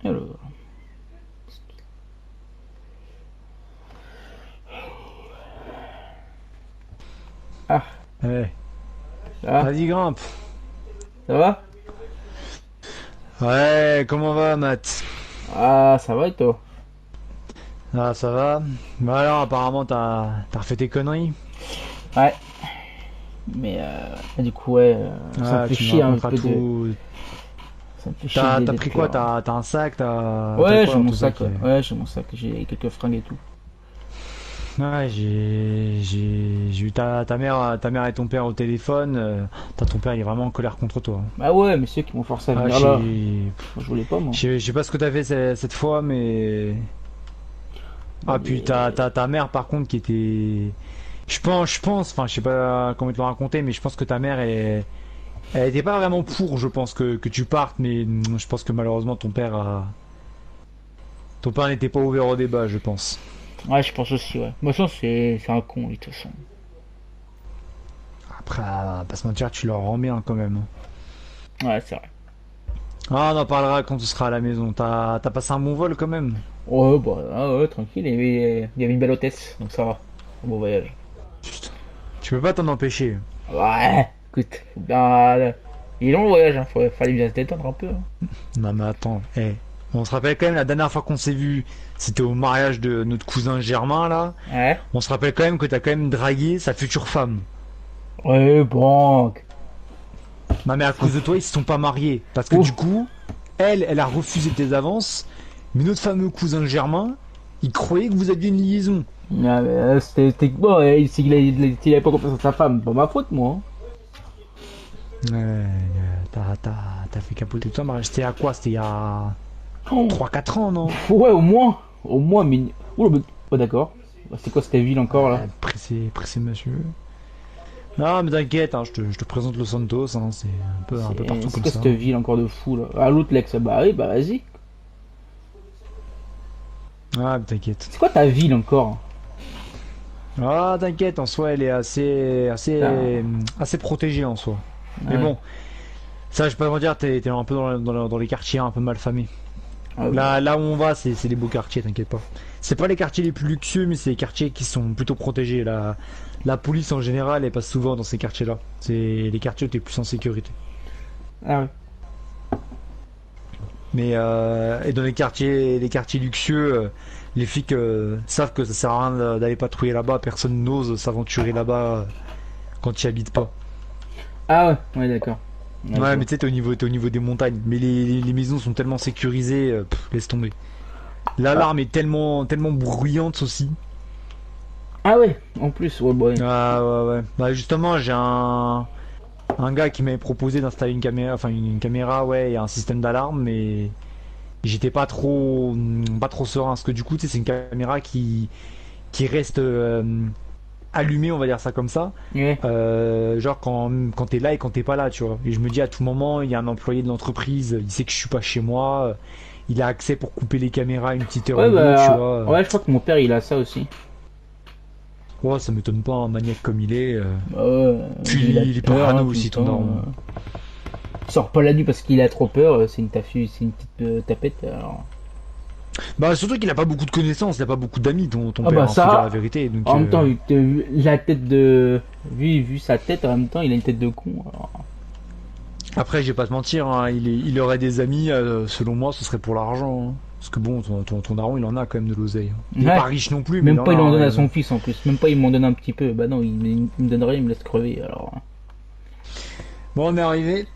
Alors. Ah, Eh, ça va? vas-y, grimpe. Ça va? Ouais, comment va, Matt? Ah, ça va et toi? Ah, ça va? Bah alors, apparemment, t'as refait tes conneries. Ouais, mais du coup, ouais, ça me Ah, fait tu me chier un raconteras peu de. tout. Ça me fait chier T'as d'être pris quoi? peur. T'as un sac? T'as Ouais, quoi j'ai dans mon ton sac, sac? ouais. Ouais, j'ai mon sac, j'ai quelques fringues et tout. Ouais, j'ai eu ta mère et ton père au téléphone. Ton père, il est vraiment en colère contre toi. Bah ouais, mais ceux qui m'ont forcé à Ah, venir là, moi je voulais pas, moi. je sais pas ce que t'as fait cette fois, mais. Bah, Ah, puis ta mère, par contre, qui était. Enfin, je sais pas comment te le raconter, mais je pense que ta mère, elle était pas vraiment pour, je pense, que tu partes, mais je pense que malheureusement, ton père n'était pas ouvert au débat, je pense. ouais, je pense aussi, ouais. Moi, c'est un con, lui, de toute façon. Après, pas se mentir, tu leur rends bien quand même. Ouais, c'est vrai. Ah, on en parlera quand tu seras à la maison. T'as passé un bon vol quand même. Ouais, bah, ah ouais, tranquille, il y avait une belle hôtesse, donc ça va. Un bon voyage. Putain, tu peux pas t'en empêcher. Ouais, écoute, bah, il est long le voyage, hein. Fallait bien se détendre un peu, hein. Non, mais attends, on se rappelle quand même la dernière fois qu'on s'est vu, c'était au mariage de notre cousin Germain là. Ouais. On se rappelle quand même que t'as quand même dragué sa future femme. Ouais, bon. Non, mais à cause de toi, ils se sont pas mariés. Parce que du Ouf. coup, elle a refusé tes avances. Mais notre fameux cousin Germain, il croyait que vous aviez une liaison. Ah, mais, c'était bon, s'il avait pas confiance en sa femme, pas ma faute, moi, hein. Ouais, t'as fait capoter tout ça. Mais c'était à quoi? C'était il y a Oh. 3 4 ans, non? Ouais, au moins, mais. Oula, bah, d'accord. Bah, c'est quoi cette ville encore là? Pressé, monsieur. Non, mais t'inquiète, hein, je te présente Los Santos, hein, c'est un peu partout C'est comme quoi ça. cette ville encore de fou là? Ah, l'autre Lex, bah oui, bah vas-y. Ah, mais t'inquiète. C'est quoi ta ville encore? Ah, t'inquiète, en soi, elle est Putain. assez protégée en soi. Mais Ouais. bon, ça, je peux pas te dire, t'es un peu dans les quartiers un peu mal famés. Ah, bah. Là où on va, c'est les beaux quartiers, t'inquiète pas. C'est pas les quartiers les plus luxueux, mais c'est les quartiers qui sont plutôt protégés. La police en général, elle passe souvent dans ces quartiers-là. C'est les quartiers où t'es plus en sécurité. Ah ouais. Mais et dans les quartiers luxueux, les flics savent que ça sert à rien d'aller patrouiller là-bas. Personne n'ose s'aventurer là-bas quand ils habitent pas. Ah ouais, ouais, d'accord. Ouais, je Ouais, mais vois. tu sais, t'es au niveau des montagnes. Mais les maisons sont tellement sécurisées, laisse tomber. Ah, L'alarme est tellement bruyante aussi. ah ouais, en plus, ouais, bah ouais. Ah ouais, ouais. Bah justement, j'ai un gars qui m'avait proposé d'installer une caméra, enfin une caméra, ouais, et un système d'alarme, mais j'étais pas trop serein, parce que du coup, tu sais, c'est une caméra qui reste allumée, on va dire ça comme ça, Ouais. genre quand t'es là et quand t'es pas là, tu vois. Et je me dis à tout moment, il y a un employé de l'entreprise, il sait que je suis pas chez moi, il a accès pour couper les caméras une petite heure Ouais, ou deux, tu bah. vois. Ouais, je crois que mon père il a ça aussi. Ouais, ça m'étonne pas, un maniaque comme il est. Bah ouais, Puis il a il est peur, hein, parano tout le aussi, ton temps. daron. Il sort pas la nuit parce qu'il a trop peur, c'est une petite tapette. Alors. Bah surtout qu'il a pas beaucoup de connaissances, il a pas beaucoup d'amis, ton Ah père, bah hein, faut dire la ça, vérité. Donc en même temps, vu la tête de. Vu sa tête, en même temps, il a une tête de con. Alors. après, je vais pas te mentir, hein, il aurait des amis, selon moi, ce serait pour l'argent, hein. Parce que bon, ton daron, il en a quand même de l'oseille, hein. Il est pas Ouais, riche non plus, mais il même en pas a, il en hein, donne à son fils en plus. Même pas il m'en donne un petit peu. Bah non, il me donne rien, il me laisse crever. Alors. Bon, on est arrivé.